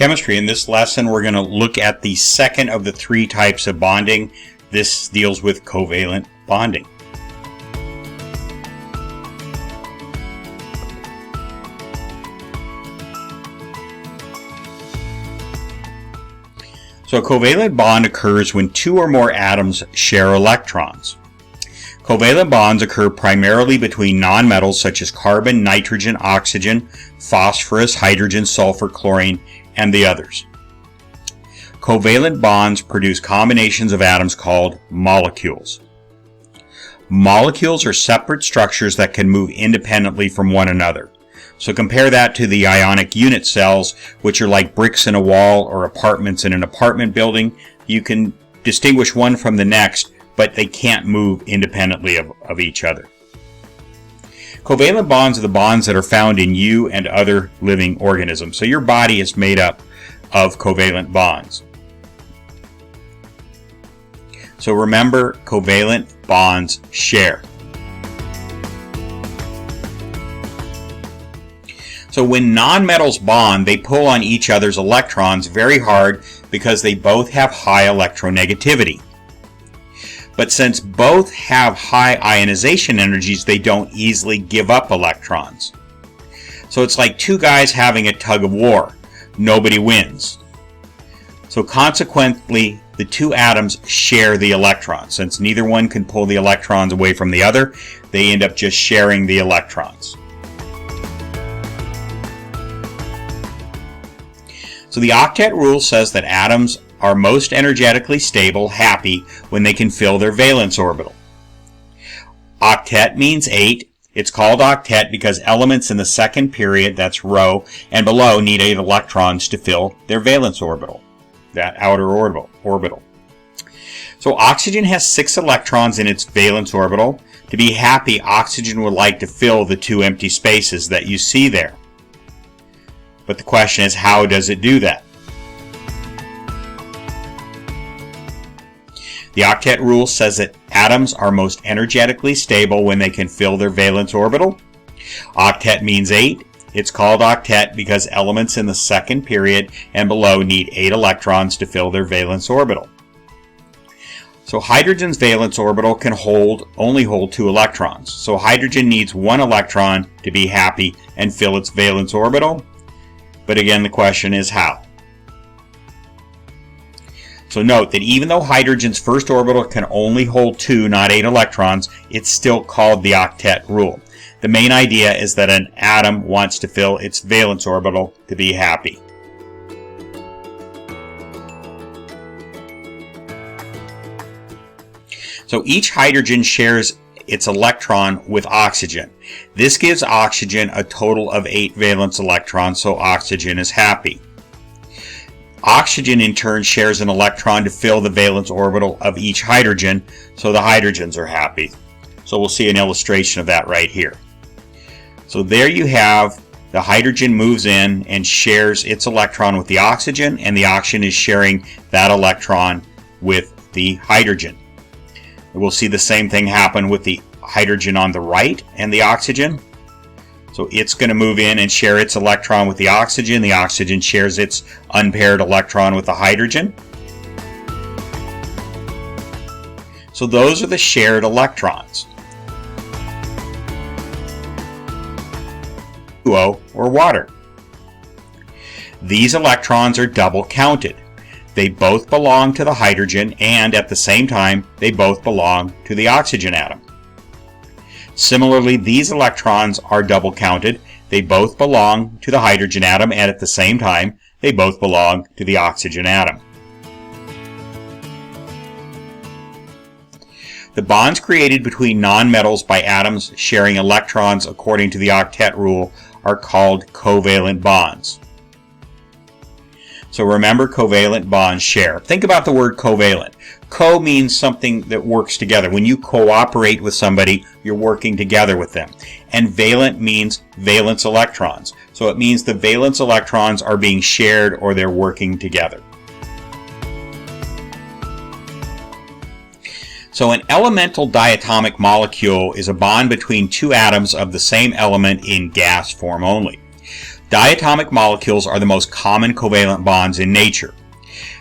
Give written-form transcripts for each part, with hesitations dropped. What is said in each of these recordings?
chemistry. In this lesson, we're going to look at the second of the three types of bonding. This deals with covalent bonding. So a covalent bond occurs when two or more atoms share electrons. Covalent bonds occur primarily between nonmetals such as carbon, nitrogen, oxygen, phosphorus, hydrogen, sulfur, chlorine, and the others. Covalent bonds produce combinations of atoms called molecules. Molecules are separate structures that can move independently from one another. So compare that to the Ionic unit cells, which are like bricks in a wall or apartments in an apartment building. You can distinguish one from the next, but they can't move independently of each other. Covalent bonds are the bonds that are found in you and other living organisms. So your body is made up of covalent bonds. So remember, covalent bonds share. So when nonmetals bond, they pull on each other's electrons very hard because they both have high electronegativity. But since both have high ionization energies, they don't easily give up electrons. So it's like two guys having a tug of war. Nobody wins. So consequently, the two atoms share the electrons. Since neither one can pull the electrons away from the other, they end up just sharing the electrons. So the octet rule says that atoms are most energetically stable, happy, when they can fill their valence orbital. Octet means 8. It's called octet because elements in the second period, that's row, and below need 8 electrons to fill their valence orbital, that outer orbital. So oxygen has 6 electrons in its valence orbital. To be happy, oxygen would like to fill the 2 empty spaces that you see there. But the question is, how does it do that? The octet rule says that atoms are most energetically stable when they can fill their valence orbital. Octet means 8. It's called octet because elements in the second period and below need 8 electrons to fill their valence orbital. So hydrogen's valence orbital can only hold 2 electrons. So hydrogen needs 1 electron to be happy and fill its valence orbital. But again, the question is how? So note that even though hydrogen's first orbital can only hold 2, not 8 electrons, it's still called the octet rule. The main idea is that an atom wants to fill its valence orbital to be happy. So each hydrogen shares its electron with oxygen. This gives oxygen a total of 8 valence electrons, so oxygen is happy. Oxygen in turn shares an electron to fill the valence orbital of each hydrogen, so the hydrogens are happy. So we'll see an illustration of that right here. So there you have the hydrogen moves in and shares its electron with the oxygen, and the oxygen is sharing that electron with the hydrogen. We'll see the same thing happen with the hydrogen on the right and the oxygen. So it's going to move in and share its electron with the oxygen. The oxygen shares its unpaired electron with the hydrogen. So those are the shared electrons. H2O or water. These electrons are double counted. They both belong to the hydrogen, and at the same time, they both belong to the oxygen atom. Similarly, these electrons are double counted. They both belong to the hydrogen atom, and at the same time, they both belong to the oxygen atom. The bonds created between nonmetals by atoms sharing electrons according to the octet rule are called covalent bonds. So remember, covalent bonds share. Think about the word covalent. Co means something that works together. When you cooperate with somebody, you're working together with them. And valent means valence electrons. So it means the valence electrons are being shared or they're working together. So an elemental diatomic molecule is a bond between two atoms of the same element in gas form only. Diatomic molecules are the most common covalent bonds in nature.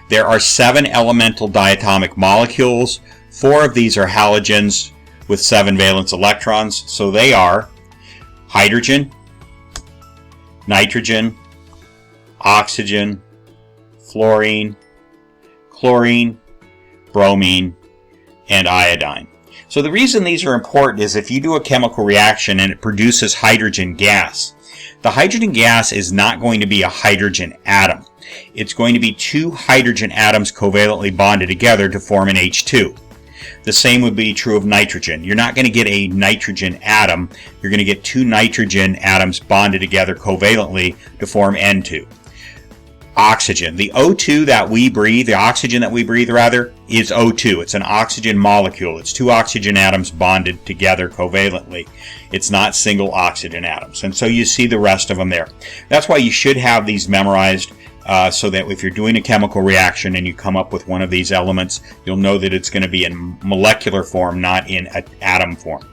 There are 7 elemental diatomic molecules. 4 of these are halogens with 7 valence electrons. So they are hydrogen, nitrogen, oxygen, fluorine, chlorine, bromine, and iodine. So the reason these are important is if you do a chemical reaction and it produces hydrogen gas, the hydrogen gas is not going to be a hydrogen atom. It's going to be 2 hydrogen atoms covalently bonded together to form an H2. The same would be true of nitrogen. You're not going to get a nitrogen atom. You're going to get 2 nitrogen atoms bonded together covalently to form N2. Oxygen. The O2 that we breathe, the oxygen that we breathe rather, is O2. It's an oxygen molecule. It's 2 oxygen atoms bonded together covalently. It's not single oxygen atoms. And so you see the rest of them there. That's why you should have these memorized so that if you're doing a chemical reaction and you come up with one of these elements, you'll know that it's going to be in molecular form, not in atom form.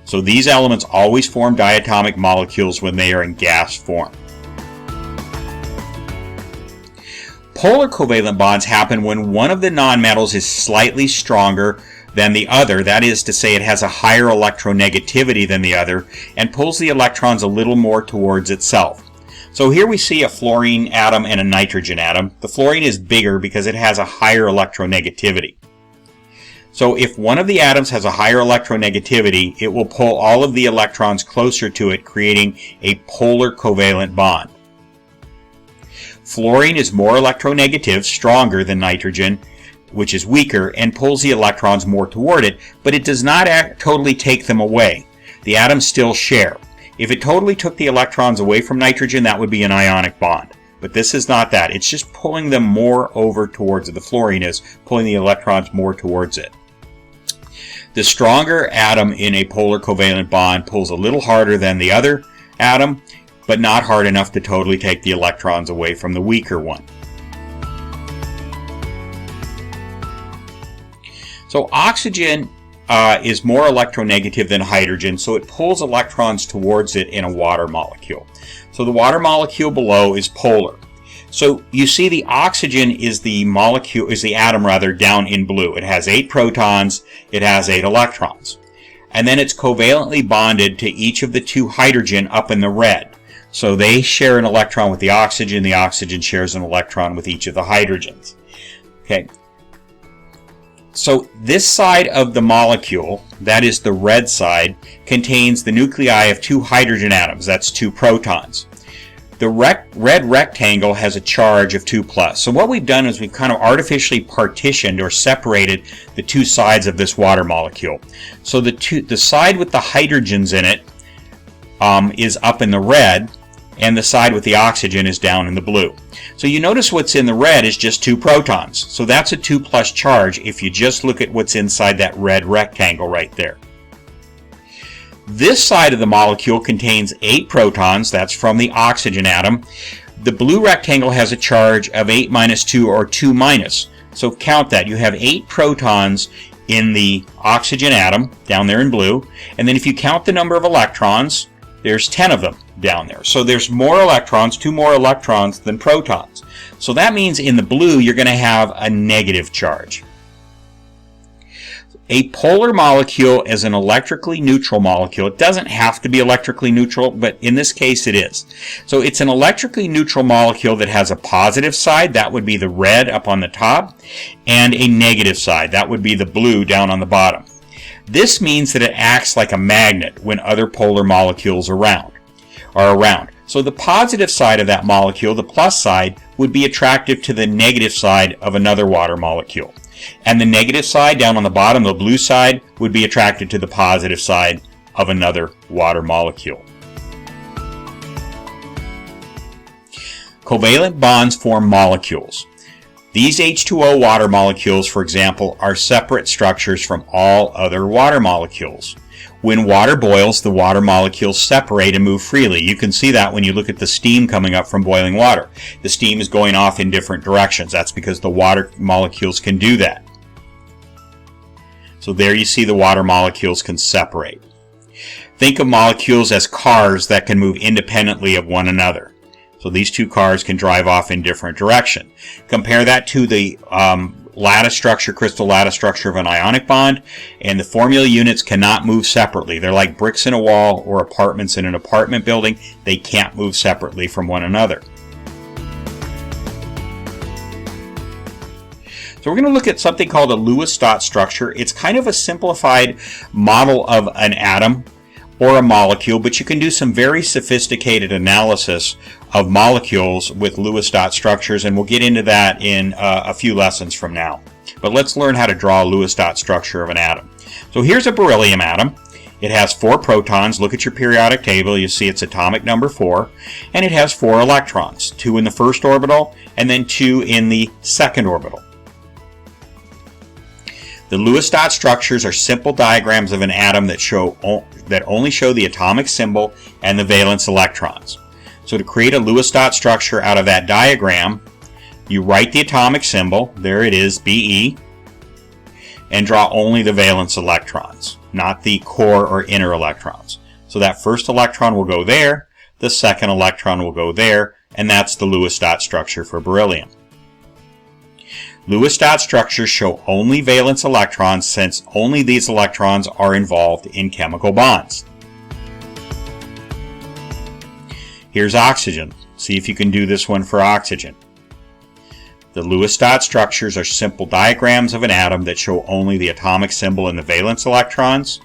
So these elements always form diatomic molecules when they are in gas form. Polar covalent bonds happen when one of the nonmetals is slightly stronger than the other. That is to say, it has a higher electronegativity than the other and pulls the electrons a little more towards itself. So here we see a fluorine atom and a nitrogen atom. The fluorine is bigger because it has a higher electronegativity. So if one of the atoms has a higher electronegativity, it will pull all of the electrons closer to it, creating a polar covalent bond. Fluorine is more electronegative, stronger than nitrogen, which is weaker, and pulls the electrons more toward it, but it does not totally take them away. The atoms still share. If it totally took the electrons away from nitrogen, that would be an ionic bond. But this is not that. It's just pulling them more over towards it. The fluorine is pulling the electrons more towards it. The stronger atom in a polar covalent bond pulls a little harder than the other atom, but not hard enough to totally take the electrons away from the weaker one. So oxygen is more electronegative than hydrogen, so it pulls electrons towards it in a water molecule. So the water molecule below is polar. So you see the oxygen is the atom down in blue. It has 8 protons, it has 8 electrons. And then it's covalently bonded to each of the 2 hydrogen up in the red. So they share an electron with the oxygen shares an electron with each of the hydrogens. Okay. So this side of the molecule, that is the red side, contains the nuclei of 2 hydrogen atoms. That's 2 protons. The red rectangle has a charge of 2+. So what we've done is we've kind of artificially partitioned or separated the 2 sides of this water molecule. So the side with the hydrogens in it is up in the red, and the side with the oxygen is down in the blue. So you notice what's in the red is just 2 protons. So that's a 2+ charge if you just look at what's inside that red rectangle right there. This side of the molecule contains 8 protons. That's from the oxygen atom. The blue rectangle has a charge of 8 - 2 or 2-. So count that. You have 8 protons in the oxygen atom down there in blue. And then if you count the number of electrons, there's 10 of them down there. So there's more electrons, 2 more electrons than protons. So that means in the blue you're going to have a negative charge. A polar molecule is an electrically neutral molecule. It doesn't have to be electrically neutral, but in this case it is. So it's an electrically neutral molecule that has a positive side, that would be the red up on the top, and a negative side, that would be the blue down on the bottom. This means that it acts like a magnet when other polar molecules are around. So the positive side of that molecule, the plus side, would be attractive to the negative side of another water molecule. And the negative side down on the bottom, the blue side, would be attracted to the positive side of another water molecule. Covalent bonds form molecules. These H2O water molecules, for example, are separate structures from all other water molecules. When water boils, the water molecules separate and move freely. You can see that when you look at the steam coming up from boiling water. The steam is going off in different directions. That's because the water molecules can do that. So there you see the water molecules can separate. Think of molecules as cars that can move independently of one another. So these two cars can drive off in different directions. Compare that to the lattice structure, crystal lattice structure of an ionic bond, and the formula units cannot move separately. They're like bricks in a wall or apartments in an apartment building. They can't move separately from one another. So we're going to look at something called a Lewis dot structure. It's kind of a simplified model of an atom or a molecule, but you can do some very sophisticated analysis of molecules with Lewis dot structures, and we'll get into that in a few lessons from now. But let's learn how to draw a Lewis dot structure of an atom. So here's a beryllium atom. It has 4 protons. Look at your periodic table. You see its atomic number 4. And it has 4 electrons, 2 in the first orbital and then 2 in the second orbital. The Lewis dot structures are simple diagrams of an atom that only show the atomic symbol and the valence electrons. So to create a Lewis dot structure out of that diagram, you write the atomic symbol, there it is, Be, and draw only the valence electrons, not the core or inner electrons. So that first electron will go there, the second electron will go there, and that's the Lewis dot structure for beryllium. Lewis dot structures show only valence electrons, since only these electrons are involved in chemical bonds. Here's oxygen. See if you can do this one for oxygen. The Lewis dot structures are simple diagrams of an atom that show only the atomic symbol and the valence electrons.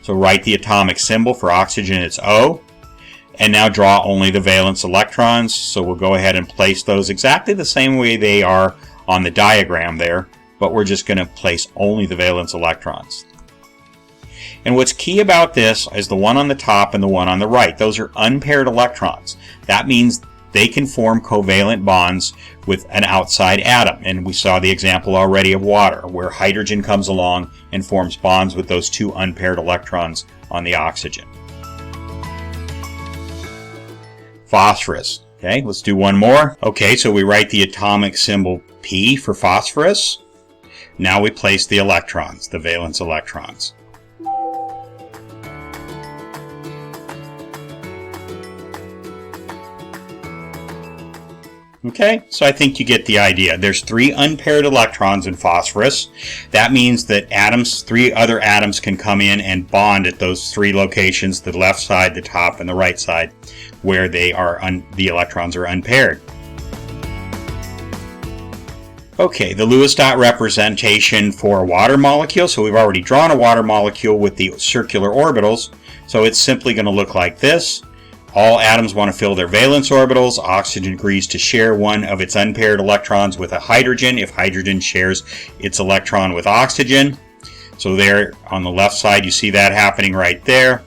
So write the atomic symbol for oxygen, it's O. And now draw only the valence electrons. So we'll go ahead and place those exactly the same way they are on the diagram there, but we're just going to place only the valence electrons. And what's key about this is the one on the top and the one on the right. Those are unpaired electrons. That means they can form covalent bonds with an outside atom. And we saw the example already of water, where hydrogen comes along and forms bonds with those 2 unpaired electrons on the oxygen. Phosphorus. Okay, let's do one more. Okay, so we write the atomic symbol P for phosphorus. Now we place the electrons, the valence electrons. Okay, so I think you get the idea. There's 3 unpaired electrons in phosphorus. That means that 3 other atoms can come in and bond at those 3 locations, the left side, the top, and the right side, where the electrons are unpaired. Okay, the Lewis dot representation for a water molecule. So we've already drawn a water molecule with the circular orbitals. So it's simply going to look like this. All atoms want to fill their valence orbitals. Oxygen agrees to share one of its unpaired electrons with a hydrogen if hydrogen shares its electron with oxygen. So there on the left side you see that happening right there.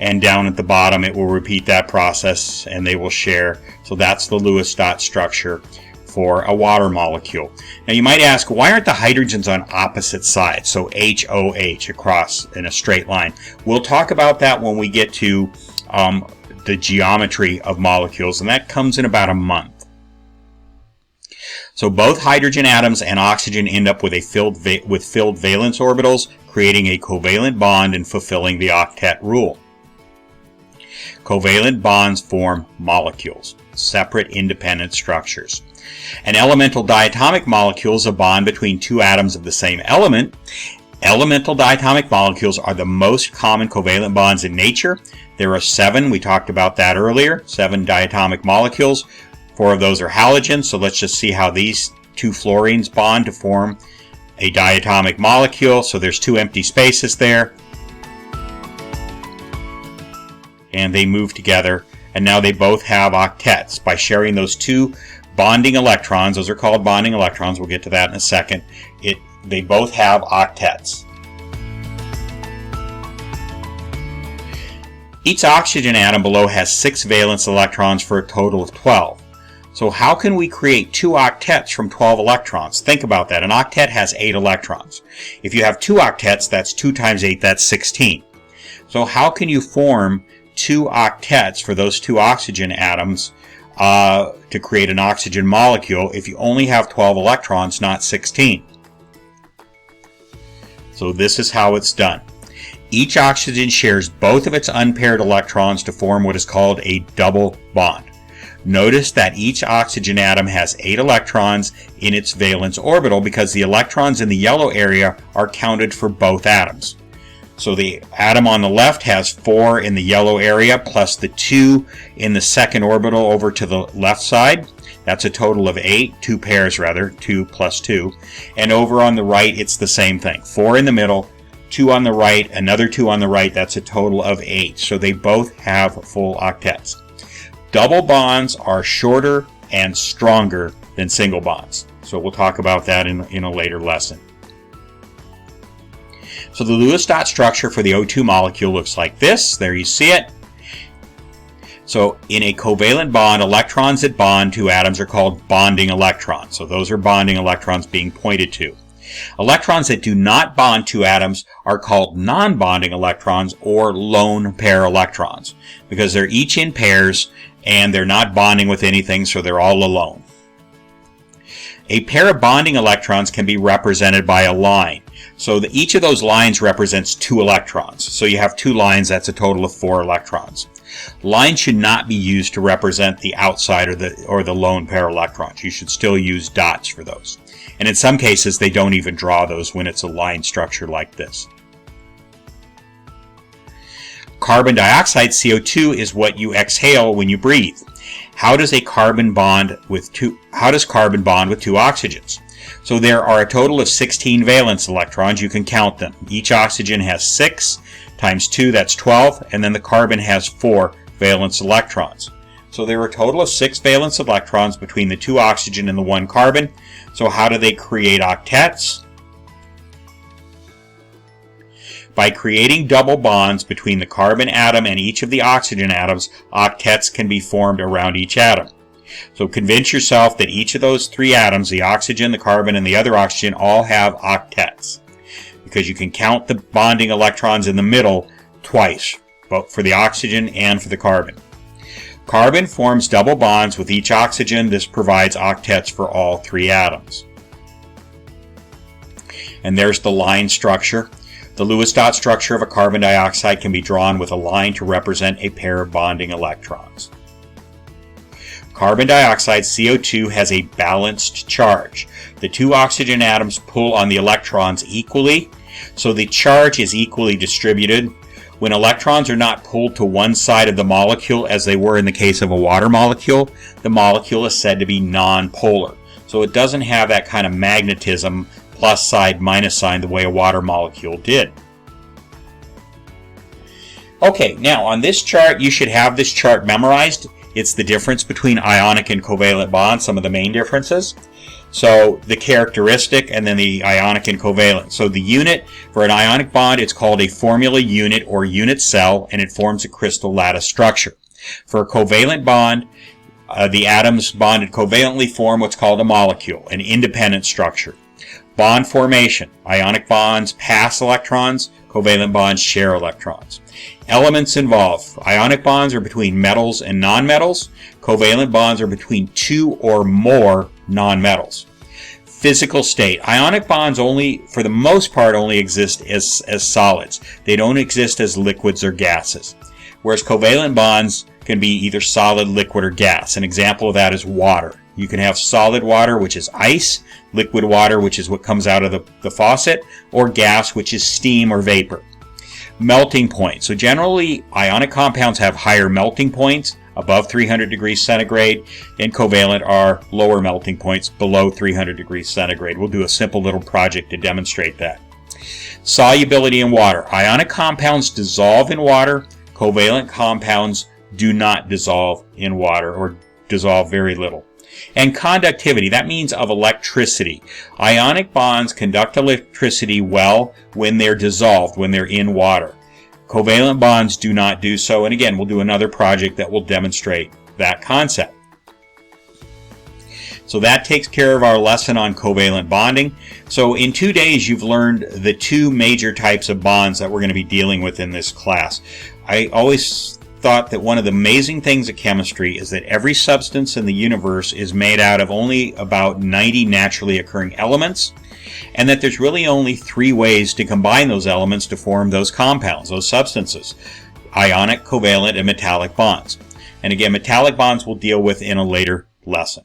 And down at the bottom it will repeat that process and they will share. So that's the Lewis dot structure for a water molecule. Now you might ask, why aren't the hydrogens on opposite sides? So HOH across in a straight line. We'll talk about that when we get to the geometry of molecules, and that comes in about a month. So both hydrogen atoms and oxygen end up with filled valence orbitals, creating a covalent bond and fulfilling the octet rule. Covalent bonds form molecules, separate independent structures. An elemental diatomic molecule is a bond between 2 atoms of the same element. Elemental diatomic molecules are the most common covalent bonds in nature. There are 7, we talked about that earlier, 7 diatomic molecules. 4 of those are halogens, so let's just see how these 2 fluorines bond to form a diatomic molecule. So there's 2 empty spaces there. And they move together, and now they both have octets. By sharing those 2 bonding electrons, those are called bonding electrons, we'll get to that in a second, they both have octets. Each oxygen atom below has 6 valence electrons for a total of 12. So how can we create 2 octets from 12 electrons? Think about that. An octet has 8 electrons. If you have 2 octets, that's 2 times 8, that's 16. So how can you form 2 octets for those 2 oxygen atoms to create an oxygen molecule if you only have 12 electrons, not 16? So this is how it's done. Each oxygen shares both of its unpaired electrons to form what is called a double bond. Notice that each oxygen atom has 8 electrons in its valence orbital because the electrons in the yellow area are counted for both atoms. So the atom on the left has 4 in the yellow area plus the 2 in the second orbital over to the left side. That's a total of 8, 2 pairs rather, 2 plus 2. And over on the right, it's the same thing. 4 in the middle, 2 on the right, another 2 on the right. That's a total of 8. So they both have full octets. Double bonds are shorter and stronger than single bonds. So we'll talk about that in a later lesson. So the Lewis dot structure for the O2 molecule looks like this. There you see it. So in a covalent bond, electrons that bond to atoms are called bonding electrons. So those are bonding electrons being pointed to. Electrons that do not bond to atoms are called non-bonding electrons or lone pair electrons because they're each in pairs and they're not bonding with anything, so they're all alone. A pair of bonding electrons can be represented by a line. So each of those lines represents 2 electrons. So you have 2 lines, that's a total of 4 electrons. Lines should not be used to represent the outside or the lone pair electrons. You should still use dots for those. And in some cases, they don't even draw those when it's a line structure like this. Carbon dioxide, CO2, is what you exhale when you breathe. How does carbon bond with 2 oxygens? So there are a total of 16 valence electrons. You can count them. Each oxygen has 6 times 2, that's 12, and then the carbon has 4 valence electrons. So there are a total of 6 valence electrons between the 2 oxygen and the 1 carbon. So how do they create octets? By creating double bonds between the carbon atom and each of the oxygen atoms, octets can be formed around each atom. So convince yourself that each of those 3 atoms, the oxygen, the carbon, and the other oxygen, all have octets. Because you can count the bonding electrons in the middle twice, both for the oxygen and for the carbon. Carbon forms double bonds with each oxygen. This provides octets for all 3 atoms. And there's the line structure. The Lewis dot structure of a carbon dioxide can be drawn with a line to represent a pair of bonding electrons. Carbon dioxide, CO2, has a balanced charge. The 2 oxygen atoms pull on the electrons equally, so the charge is equally distributed. When electrons are not pulled to one side of the molecule, as they were in the case of a water molecule, the molecule is said to be non-polar. So it doesn't have that kind of magnetism, plus side, minus sign, the way a water molecule did. Okay, now on this chart, you should have this chart memorized. It's the difference between ionic and covalent bonds, some of the main differences. So the characteristic and then the ionic and covalent. So the unit for an ionic bond, it's called a formula unit or unit cell, and it forms a crystal lattice structure. For a covalent bond, the atoms bonded covalently form what's called a molecule, an independent structure. Bond formation. Ionic bonds pass electrons, covalent bonds share electrons. Elements involved. Ionic bonds are between metals and nonmetals. Covalent bonds are between 2 or more nonmetals. Physical state. Ionic bonds for the most part, only exist as solids. They don't exist as liquids or gases. Whereas covalent bonds can be either solid, liquid, or gas. An example of that is water. You can have solid water, which is ice, liquid water, which is what comes out of the faucet, or gas, which is steam or vapor. Melting point. So generally, ionic compounds have higher melting points, above 300 degrees centigrade, and covalent are lower melting points, below 300 degrees centigrade. We'll do a simple little project to demonstrate that. Solubility in water. Ionic compounds dissolve in water. Covalent compounds do not dissolve in water, or dissolve very little. And conductivity, that means of electricity. Ionic bonds conduct electricity well when they're dissolved, when they're in water. Covalent bonds do not do so, and again, we'll do another project that will demonstrate that concept. So that takes care of our lesson on covalent bonding. So in 2 days, you've learned the 2 major types of bonds that we're going to be dealing with in this class. I always thought that one of the amazing things of chemistry is that every substance in the universe is made out of only about 90 naturally occurring elements, and that there's really only 3 ways to combine those elements to form those compounds, those substances: ionic, covalent, and metallic bonds. And again, metallic bonds we'll deal with in a later lesson.